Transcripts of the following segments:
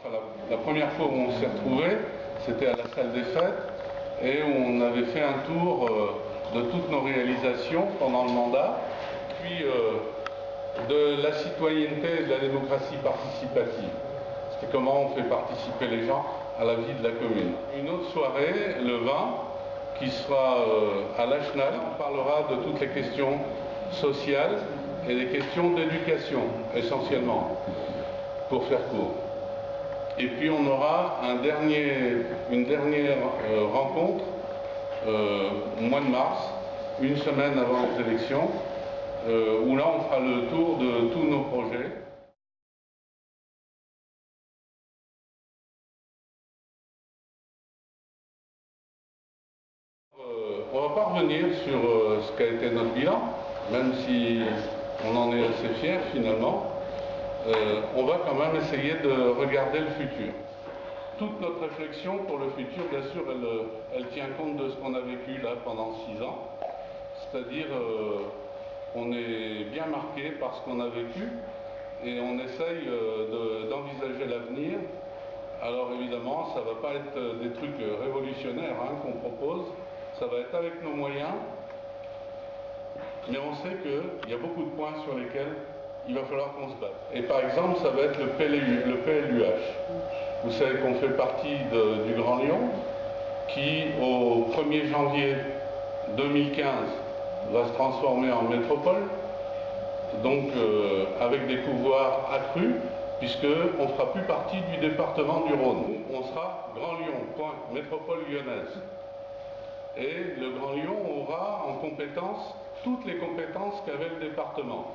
Enfin, la première fois où on s'est retrouvés, c'était à la salle des fêtes et on avait fait un tour de toutes nos réalisations pendant le mandat, puis de la citoyenneté et de la démocratie participative. Et comment on fait participer les gens à la vie de la commune. Une autre soirée, le 20, qui sera à l'Achenal, on parlera de toutes les questions sociales et des questions d'éducation, essentiellement, pour faire court. Et puis on aura une dernière rencontre au mois de mars, une semaine avant les élections, où là on fera le tour de tous nos projets. On ne va pas revenir sur ce qu'a été notre bilan, même si on en est assez fiers finalement. On va quand même essayer de regarder le futur. Toute notre réflexion pour le futur, bien sûr, elle tient compte de ce qu'on a vécu là pendant 6 ans. C'est-à-dire, on est bien marqué par ce qu'on a vécu et on essaye d'envisager l'avenir. Alors évidemment, ça ne va pas être des trucs révolutionnaires qu'on propose, ça va être avec nos moyens, mais on sait qu'il y a beaucoup de points sur lesquels il va falloir qu'on se batte. Et par exemple, ça va être le PLUH. Vous savez qu'on fait partie du Grand Lyon, qui au 1er janvier 2015 va se transformer en métropole, donc avec des pouvoirs accrus, puisqu'on ne fera plus partie du département du Rhône. On sera Grand Lyon, point, métropole lyonnaise. Et le Grand Lyon aura en compétence toutes les compétences qu'avait le département.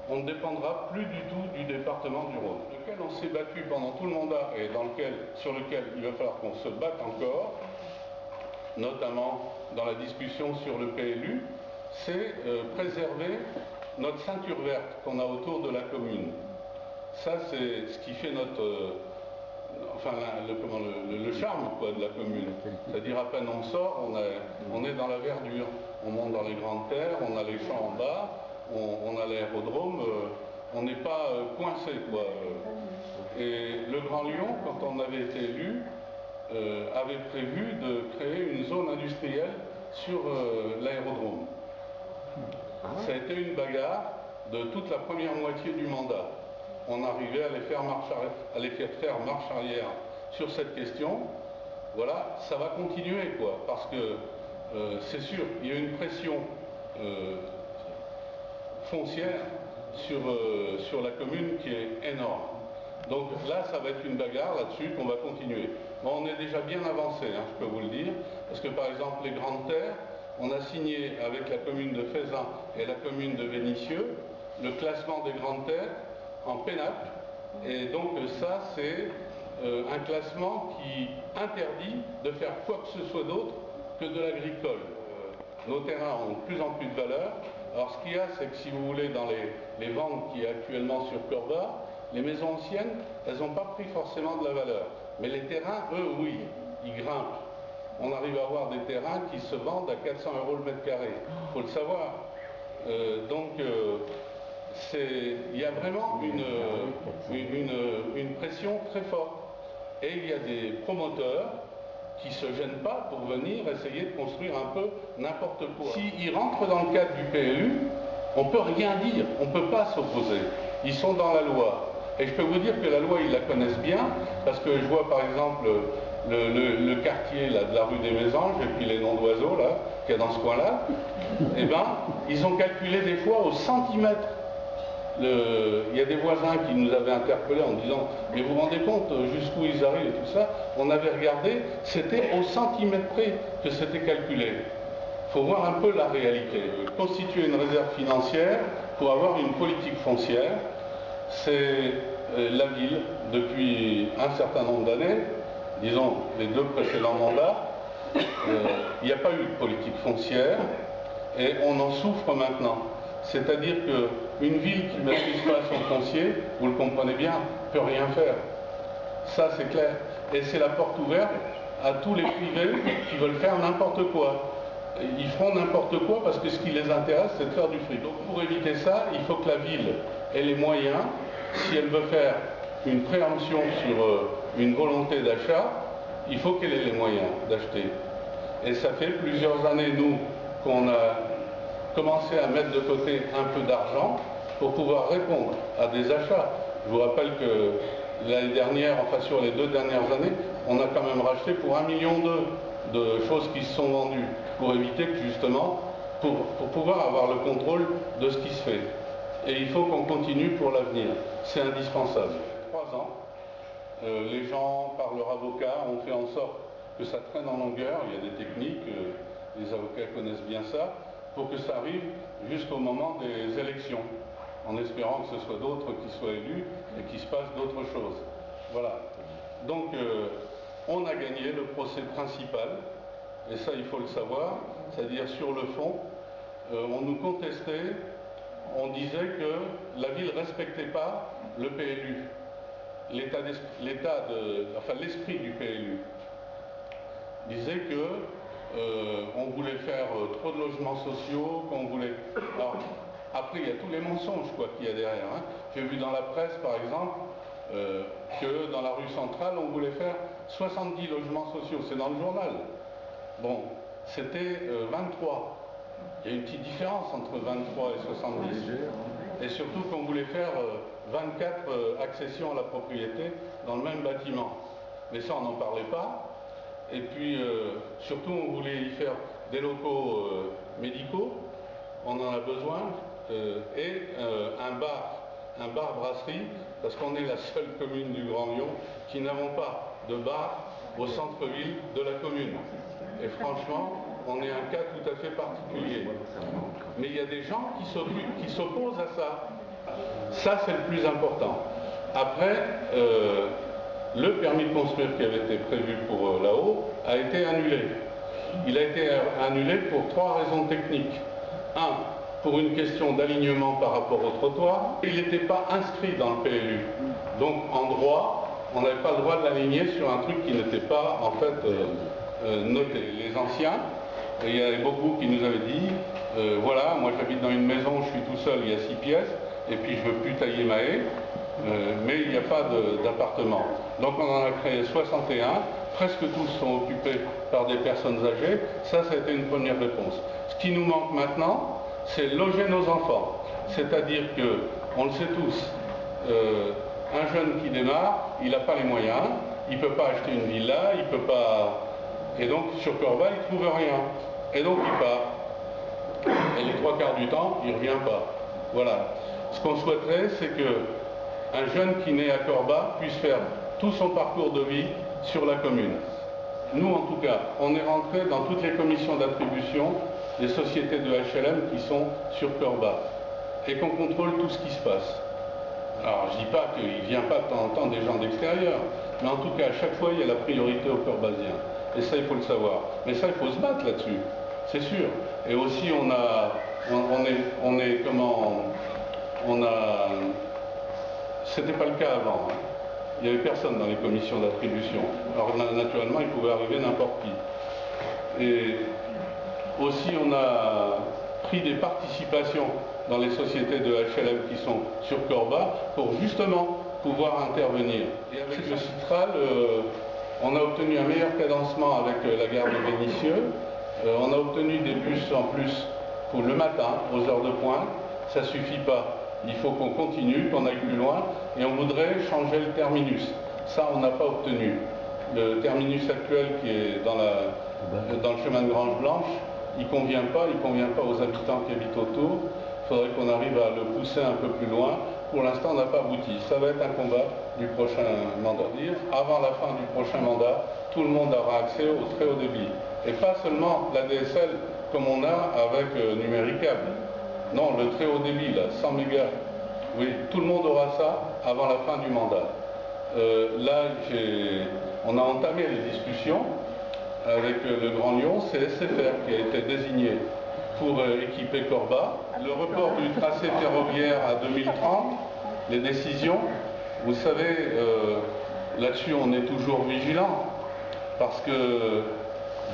On ne dépendra plus du tout du département du Rhône, lequel on s'est battu pendant tout le mandat et sur lequel il va falloir qu'on se batte encore, notamment dans la discussion sur le PLU, c'est préserver notre ceinture verte qu'on a autour de la commune. Ça, c'est ce qui fait le charme de la commune. C'est-à-dire, à peine on sort, on est dans la verdure. On monte dans les grandes terres, on a les champs en bas, on a l'aérodrome, on n'est pas coincé, quoi. Et le Grand Lyon, quand on avait été élu, avait prévu de créer une zone industrielle sur l'aérodrome. Ça a été une bagarre de toute la première moitié du mandat. On arrivait à les faire faire marche arrière sur cette question. Voilà, ça va continuer, quoi, parce que c'est sûr, il y a une pression foncière sur la commune qui est énorme. Donc là, ça va être une bagarre là-dessus qu'on va continuer. Bon, on est déjà bien avancé, je peux vous le dire, parce que par exemple, les grandes terres, on a signé avec la commune de Feyzin et la commune de Vénissieux le classement des grandes terres en PENAP, et donc ça, c'est un classement qui interdit de faire quoi que ce soit d'autre que de l'agricole. Nos terrains ont de plus en plus de valeur. Alors ce qu'il y a, c'est que si vous voulez, dans les ventes qui est actuellement sur Corba, les maisons anciennes, elles n'ont pas pris forcément de la valeur. Mais les terrains, eux, oui, ils grimpent. On arrive à avoir des terrains qui se vendent à 400 € le mètre carré. Il faut le savoir. Il y a vraiment une pression très forte. Et il y a des promoteurs qui ne se gênent pas pour venir essayer de construire un peu n'importe quoi. S'ils rentrent dans le cadre du PLU, on ne peut rien dire, on ne peut pas s'opposer. Ils sont dans la loi. Et je peux vous dire que la loi, ils la connaissent bien, parce que je vois par exemple le quartier là, de la rue des Mésanges, et puis les noms d'oiseaux là, qu'il y a dans ce coin-là, eh ben, ils ont calculé des fois au centimètre. Il y a des voisins qui nous avaient interpellés en disant « Mais vous vous rendez compte jusqu'où ils arrivent et tout ça ?» On avait regardé, c'était au centimètre près que c'était calculé. Il faut voir un peu la réalité. Constituer une réserve financière pour avoir une politique foncière, c'est la ville, depuis un certain nombre d'années, disons les 2 précédents mandats, il n'y a pas eu de politique foncière et on en souffre maintenant. C'est-à-dire qu'une ville qui ne maîtrise pas son foncier, vous le comprenez bien, ne peut rien faire. Ça, c'est clair. Et c'est la porte ouverte à tous les privés qui veulent faire n'importe quoi. Ils feront n'importe quoi parce que ce qui les intéresse, c'est de faire du fric. Donc pour éviter ça, il faut que la ville ait les moyens, si elle veut faire une préemption sur une volonté d'achat, il faut qu'elle ait les moyens d'acheter. Et ça fait plusieurs années, nous, qu'on a commencé à mettre de côté un peu d'argent pour pouvoir répondre à des achats. Je vous rappelle que l'année dernière, enfin sur les 2 dernières années, on a quand même racheté pour 1,2 million de choses qui se sont vendues, pour éviter que justement, pour pouvoir avoir le contrôle de ce qui se fait. Et il faut qu'on continue pour l'avenir. C'est indispensable. 3 ans, les gens, par leur avocat, ont fait en sorte que ça traîne en longueur. Il y a des techniques, les avocats connaissent bien ça, pour que ça arrive jusqu'au moment des élections, en espérant que ce soit d'autres qui soient élus et qu'il se passe d'autres choses. Voilà. Donc, on a gagné le procès principal, et ça, il faut le savoir, c'est-à-dire sur le fond, on nous contestait, on disait que la ville ne respectait pas le PLU, l'esprit du PLU. Disait que on voulait faire trop de logements sociaux, qu'on voulait... Alors, après, il y a tous les mensonges qu'il y a derrière. Hein. J'ai vu dans la presse, par exemple, que dans la rue centrale, on voulait faire 70 logements sociaux. C'est dans le journal. Bon, c'était 23. Il y a une petite différence entre 23 et 70. Et surtout qu'on voulait faire 24 accessions à la propriété dans le même bâtiment. Mais ça, on n'en parlait pas. Et puis, surtout, on voulait y faire des locaux médicaux. On en a besoin. Et un bar-brasserie, parce qu'on est la seule commune du Grand Lyon qui n'avons pas de bar au centre-ville de la commune. Et franchement, on est un cas tout à fait particulier. Mais il y a des gens qui s'opposent à ça. Ça, c'est le plus important. Après, le permis de construire qui avait été prévu pour là-haut a été annulé. Il a été annulé pour 3 raisons techniques. 1, pour une question d'alignement par rapport au trottoir. Il n'était pas inscrit dans le PLU. Donc, en droit, on n'avait pas le droit de l'aligner sur un truc qui n'était pas, en fait, noté. Les anciens, il y avait beaucoup qui nous avaient dit, voilà, moi j'habite dans une maison, je suis tout seul, il y a 6 pièces, et puis je ne veux plus tailler ma haie, mais il n'y a pas d'appartement. Donc on en a créé 61, presque tous sont occupés par des personnes âgées. Ça a été une première réponse. Ce qui nous manque maintenant, c'est loger nos enfants. C'est-à-dire que, on le sait tous, un jeune qui démarre, il n'a pas les moyens, il ne peut pas acheter une villa, il ne peut pas... Et donc, sur Corba, il ne trouve rien. Et donc, il part. Et les 3 quarts du temps, il ne revient pas. Voilà. Ce qu'on souhaiterait, c'est qu'un jeune qui naît à Corba puisse faire tout son parcours de vie sur la commune. Nous, en tout cas, on est rentré dans toutes les commissions d'attribution des sociétés de HLM qui sont sur Corba et qu'on contrôle tout ce qui se passe. Alors, je ne dis pas qu'il ne vient pas de temps en temps des gens d'extérieur, mais en tout cas, à chaque fois, il y a la priorité aux Corbasiens. Et ça, il faut le savoir. Mais ça, il faut se battre là-dessus, c'est sûr. Et aussi, c'était pas le cas avant. Hein. Il n'y avait personne dans les commissions d'attribution. Alors, naturellement, il pouvait arriver n'importe qui. Et aussi, on a pris des participations dans les sociétés de HLM qui sont sur Corba pour justement pouvoir intervenir. Et avec le Citral, on a obtenu un meilleur cadencement avec la gare de Vénissieux. On a obtenu des bus en plus pour le matin, aux heures de pointe. Ça ne suffit pas. Il faut qu'on continue, qu'on aille plus loin. Et on voudrait changer le terminus. Ça, on n'a pas obtenu. Le terminus actuel qui est dans le chemin de Grange Blanche, il ne convient pas aux habitants qui habitent autour. Il faudrait qu'on arrive à le pousser un peu plus loin. Pour l'instant, on n'a pas abouti. Ça va être un combat du prochain mandat. Avant la fin du prochain mandat, tout le monde aura accès au très haut débit. Et pas seulement la DSL comme on a avec Numéricable. Non, le très haut débit, là, 100 mégas. Oui, tout le monde aura ça avant la fin du mandat. Là, on a entamé les discussions avec le Grand Lyon. C'est SFR qui a été désigné pour équiper Corba. Le report du tracé ferroviaire à 2030, les décisions, vous savez, là-dessus on est toujours vigilant, parce que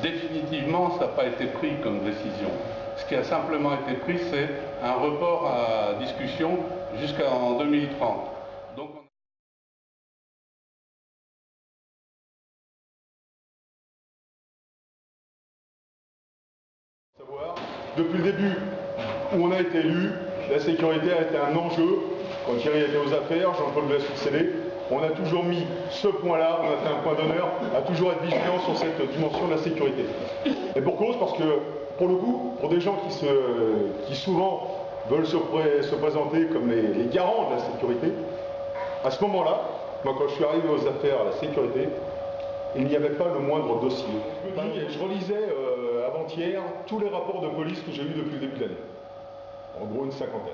définitivement ça n'a pas été pris comme décision. Ce qui a simplement été pris, c'est un report à discussion jusqu'en 2030. Donc, depuis le début où on a été élu, la sécurité a été un enjeu. Quand Thierry était aux affaires, Jean-Claude l'a succédé. On a toujours mis ce point-là, on a fait un point d'honneur à toujours être vigilant sur cette dimension de la sécurité. Et pour cause, parce que, pour le coup, pour des gens qui souvent veulent se présenter comme les garants de la sécurité, à ce moment-là, moi quand je suis arrivé aux affaires à la sécurité, il n'y avait pas le moindre dossier. Je relisais avant-hier tous les rapports de police que j'ai eus depuis le début de l'année. En gros, une cinquantaine.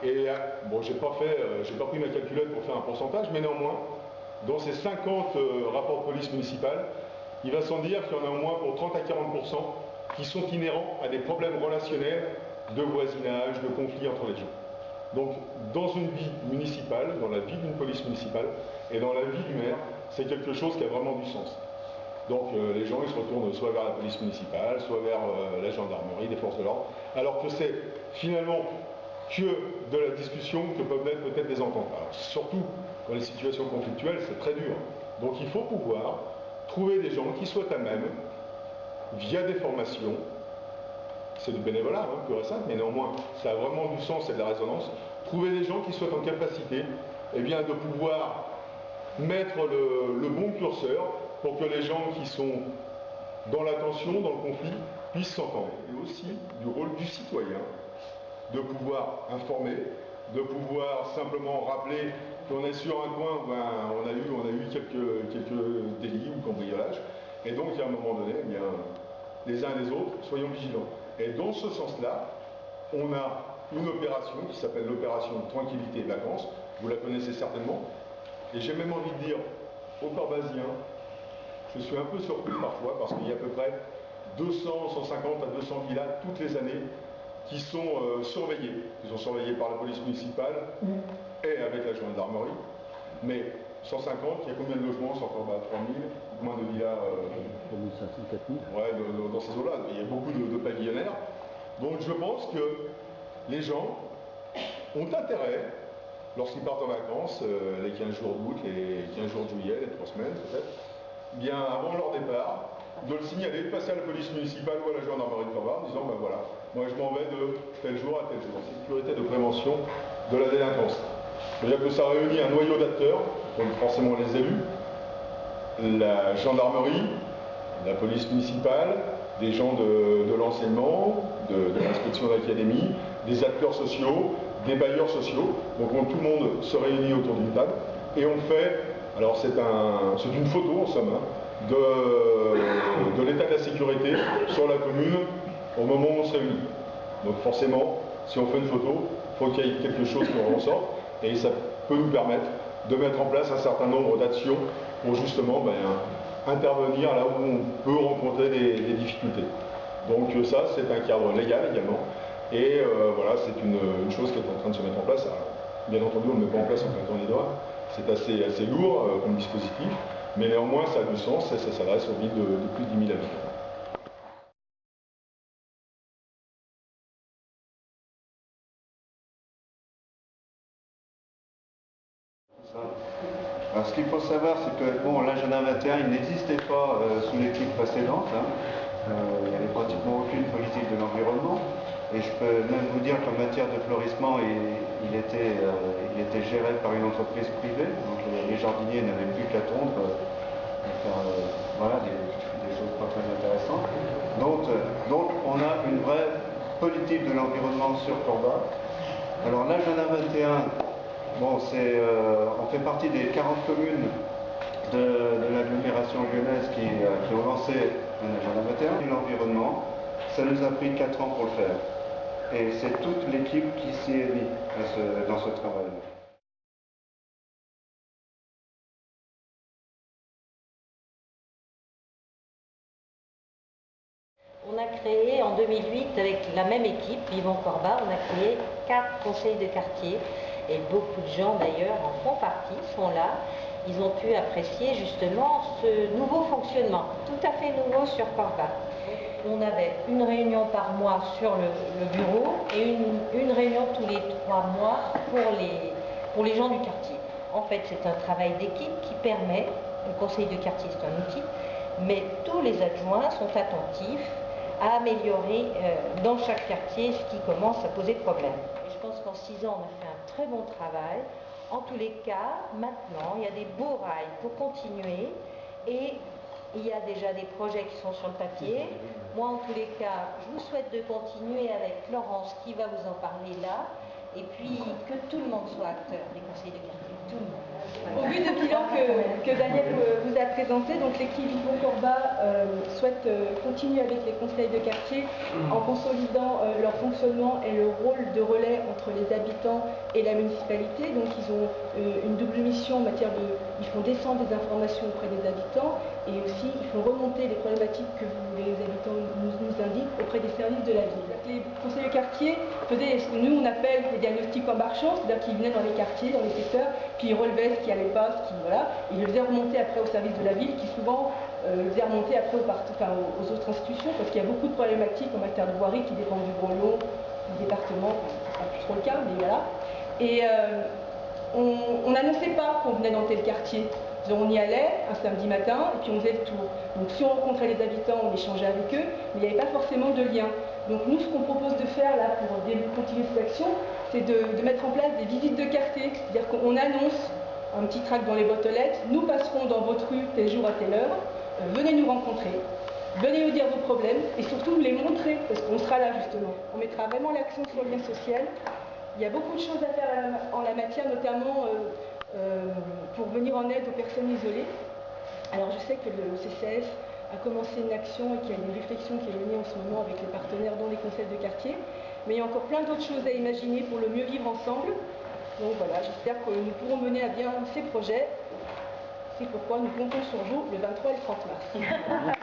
Et bon, j'ai pas pris ma calculette pour faire un pourcentage, mais néanmoins, dans ces 50 rapports de police municipale, il va sans dire qu'il y en a au moins pour 30 à 40% qui sont inhérents à des problèmes relationnels de voisinage, de conflits entre les gens. Donc, dans une vie municipale, dans la vie d'une police municipale et dans la vie du maire, c'est quelque chose qui a vraiment du sens. Donc les gens ils se retournent soit vers la police municipale, soit vers la gendarmerie, les forces de l'ordre, alors que c'est finalement que de la discussion que peuvent naître peut-être des ententes. Alors, surtout dans les situations conflictuelles, c'est très dur. Donc il faut pouvoir trouver des gens qui soient à même, via des formations, c'est du bénévolat, hein, pur et simple, mais néanmoins ça a vraiment du sens et de la résonance, trouver des gens qui soient en capacité eh bien, de pouvoir mettre le bon curseur pour que les gens qui sont dans la tension, dans le conflit, puissent s'entendre. Et aussi du rôle du citoyen, de pouvoir informer, de pouvoir simplement rappeler qu'on est sur un coin, on a eu quelques délits ou cambriolages, et donc à un moment donné, eh bien, les uns et les autres, soyons vigilants. Et dans ce sens-là, on a une opération qui s'appelle l'opération Tranquillité et Vacances, vous la connaissez certainement, et j'ai même envie de dire aux Corbasiens, je suis un peu surpris parfois parce qu'il y a à peu près 200, 150 à 200 villas toutes les années qui sont surveillées. Ils sont surveillés par la police municipale et avec la gendarmerie. Mais 150, il y a combien de logements sur Corba? 3000, combien de villas 3500, 4000. Ouais, dans ces eaux-là. Il y a beaucoup de pavillonnaires. Donc je pense que les gens ont intérêt, lorsqu'ils partent en vacances, les 15 jours d'août, les 15 jours de juillet, les 3 semaines peut-être, bien avant leur départ, de le signaler, de passer à la police municipale ou à la gendarmerie de Corba en disant ben voilà, moi je m'en vais de tel jour à tel jour. Sécurité de prévention de la délinquance. C'est-à-dire que ça réunit un noyau d'acteurs, donc forcément les élus, la gendarmerie, la police municipale, des gens de l'enseignement, de l'inspection d'académie, des acteurs sociaux, des bailleurs sociaux. Donc tout le monde se réunit autour d'une table et on fait, alors c'est une photo en somme, hein, de l'état de la sécurité sur la commune au moment où on se réunit. Donc forcément, si on fait une photo, il faut qu'il y ait quelque chose qui en ressorte et ça peut nous permettre de mettre en place un certain nombre d'actions pour justement intervenir là où on peut rencontrer des difficultés. Donc ça, c'est un cadre légal également. Et voilà, c'est une chose qui est en train de se mettre en place. Alors, bien entendu, on ne le met pas en place en claquant les doigts. C'est assez lourd comme dispositif, mais néanmoins, ça a du sens et ça s'adresse aux villes de plus de 10 000 habitants. Alors, ce qu'il faut savoir, c'est que bon, l'agenda 21, il n'existait pas sous l'équipe précédente. Hein. Il n'y avait pratiquement aucune politique de l'environnement. Et je peux même vous dire qu'en matière de florissement, il était géré par une entreprise privée. Donc les jardiniers n'avaient plus qu'à tondre, faire voilà, des choses pas très intéressantes. Donc on a une vraie politique de l'environnement sur Corba. Alors l'agenda 21, bon, on fait partie des 40 communes de l'agglomération lyonnaise qui ont lancé un agenda 21. L'environnement, ça nous a pris 4 ans pour le faire. Et c'est toute l'équipe qui s'y est mise dans ce travail. On a créé en 2008, avec la même équipe, Vivons Corba, on a créé 4 conseils de quartier. Et beaucoup de gens d'ailleurs en font partie, sont là. Ils ont pu apprécier justement ce nouveau fonctionnement, tout à fait nouveau sur Corba. On avait une réunion par mois sur le bureau et une réunion tous les 3 mois pour les gens du quartier. En fait, c'est un travail d'équipe qui permet, le conseil de quartier c'est un outil, mais tous les adjoints sont attentifs à améliorer dans chaque quartier ce qui commence à poser problème. Et je pense qu'en 6 ans, on a fait un très bon travail. En tous les cas, maintenant, il y a des beaux rails pour continuer et il y a déjà des projets qui sont sur le papier. Moi, en tous les cas, je vous souhaite de continuer avec Laurence qui va vous en parler là et puis que tout le monde soit acteur des conseils de quartier, tout le monde. Au vu du bilan que Daniel vous a présenté, donc l'équipe Vivron-Corba souhaite continuer avec les conseils de quartier en consolidant leur fonctionnement et le rôle de relais entre les habitants et la municipalité. Donc ils ont une double mission en matière de... Ils font descendre des informations auprès des habitants et aussi ils font remonter les problématiques que les habitants nous indiquent auprès des services de la ville. Les conseils de quartier faisaient ce que nous on appelle des diagnostics en marchant, c'est-à-dire qu'ils venaient dans les quartiers, dans les secteurs, puis ils relevaient ce qui n'allait pas, voilà, et ils le faisaient remonter après au service de la ville qui souvent le faisaient remonter après aux autres institutions parce qu'il y a beaucoup de problématiques en matière de voirie qui dépendent du Grelot, du département, ce sera plus trop le cas, mais voilà. Et on n'annonçait pas qu'on venait dans tel quartier. On y allait un samedi matin et puis on faisait le tour. Donc si on rencontrait les habitants, on échangeait avec eux, mais il n'y avait pas forcément de lien. Donc nous, ce qu'on propose de faire là pour continuer cette action, c'est de mettre en place des visites de quartier. C'est-à-dire qu'on annonce un petit tract dans les boîtes aux lettres, nous passerons dans votre rue tel jour à telle heure, venez nous rencontrer, venez nous dire vos problèmes et surtout les montrer, parce qu'on sera là justement. On mettra vraiment l'accent sur le lien social. Il y a beaucoup de choses à faire en la matière, notamment pour venir en aide aux personnes isolées. Alors je sais que le CCS a commencé une action et qu'il y a une réflexion qui est menée en ce moment avec les partenaires dans les conseils de quartier, mais il y a encore plein d'autres choses à imaginer pour le mieux vivre ensemble. Donc voilà, j'espère que nous pourrons mener à bien ces projets. C'est pourquoi nous comptons sur vous le 23 et le 30 mars.